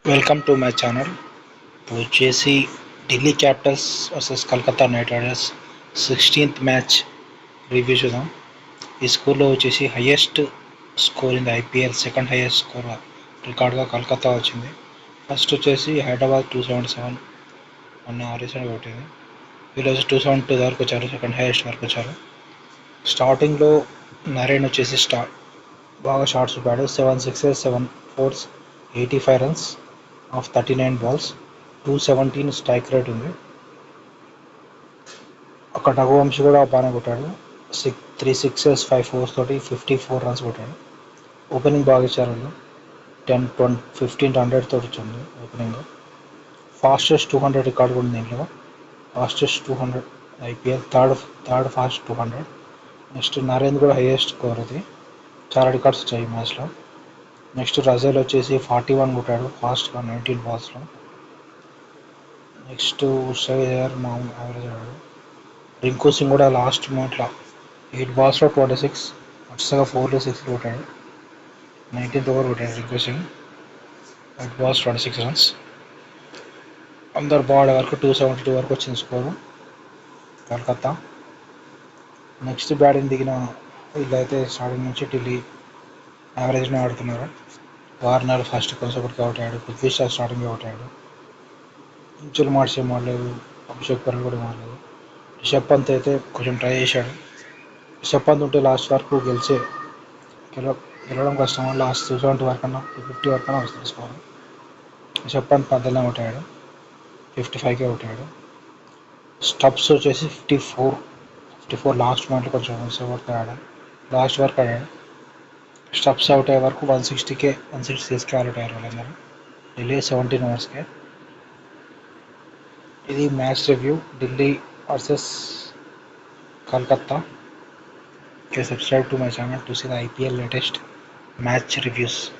Welcome to my channel. ఇప్పుడు వచ్చేసి Delhi capitals versus Calcutta knight riders 16th match review చూద్దాం. ఈ స్కోర్లో వచ్చేసి highest score in the IPL, second highest score రికార్డ్గా కలకత్తా వచ్చింది. ఫస్ట్ వచ్చేసి హైదరాబాద్ 277 మొన్న రీసెంట్గా కొట్టింది. ఈరోజు 272 వరకు వచ్చారు, సెకండ్ హైయెస్ట్ వరకు వచ్చారు. స్టార్టింగ్లో నరేన్ వచ్చేసి బాగా షాట్స్ చూపాడు. 7 6 7 4 85 runs of 39 balls, 217 strike rate ఉంది. ఒక రఘువంశీ కూడా బాగానే కొట్టాడు. 3 6 5 4 తోటి 54 రన్స్ కొట్టాడు. ఓపెనింగ్ బాగా ఇచ్చారు వాళ్ళు. 15 to 100 తోటి వచ్చింది ఓపెనింగ్. ఫాస్టెస్ట్ 200 రికార్డ్ కూడా ఉంది దీంట్లో. Fastest 200 IPL third fast 200. Next Narendra కూడా హైయెస్ట్ స్కోర్, అది చాలా రికార్డ్స్ వచ్చాయి ఈ మ్యాచ్లో. నెక్స్ట్ రజల్ వచ్చేసి 41 కొట్టాడు ఫాస్ట్గా 19 balls. నెక్స్ట్ ఉషయ్యర్ మామూలు యావరేజ్ ఆడాడు. రింకు సింగ్ కూడా లాస్ట్ మూమెంట్లో 8 balls 26, వరుసగా 4 6 కొట్టాడు. 19th over కొట్టాడు రింకు సింగ్, 8 balls 26 runs. అందరు బాల్ వరకు 272 వరకు వచ్చింది స్కోరు కలకత్తా. నెక్స్ట్ బ్యాటింగ్ దిగిన వీళ్ళైతే స్టార్టింగ్ నుంచి ఢిల్లీ యావరేజ్నే ఆడుతున్నారు. వార్నర్ ఫస్ట్ కొంచెంసేపటికి అవుట్ అయ్యాడు. పృథ్వీ షా స్టార్టింగ్ అవుట్ అయ్యాడు. ఇంచులు మార్చే మారలేదు, అభిషేక్ పర్లు కూడా మారలేదు. రిషబ్ పంత్ అయితే కొంచెం ట్రై చేశాడు. రిషబ్ పంత్ ఉంటే లాస్ట్ వరకు గెలవడం కష్టం. లాస్ట్ 270 వరకన్నా 50 వరకన్నా వస్తుంది స్కోర్. రిషబ్ పంత్ మధ్యలో అవుట్ అయ్యాడు, 55కే అవుట్ అయ్యాడు. స్టబ్స్ వచ్చేసి 54 లాస్ట్ మూమెంట్లో కొంచెం సేపటికి ఆడాడు, లాస్ట్ వరకు ఆడాడు. స్టబ్స్ అవుట్ అయ్యే వరకు 160కే అవుట్ అయ్యారు వాళ్ళందరూ. ఢిల్లీ 17 oversకే. ఇది match review Delhi versus Kolkata. Subscribe to my channel to see the IPL latest match reviews.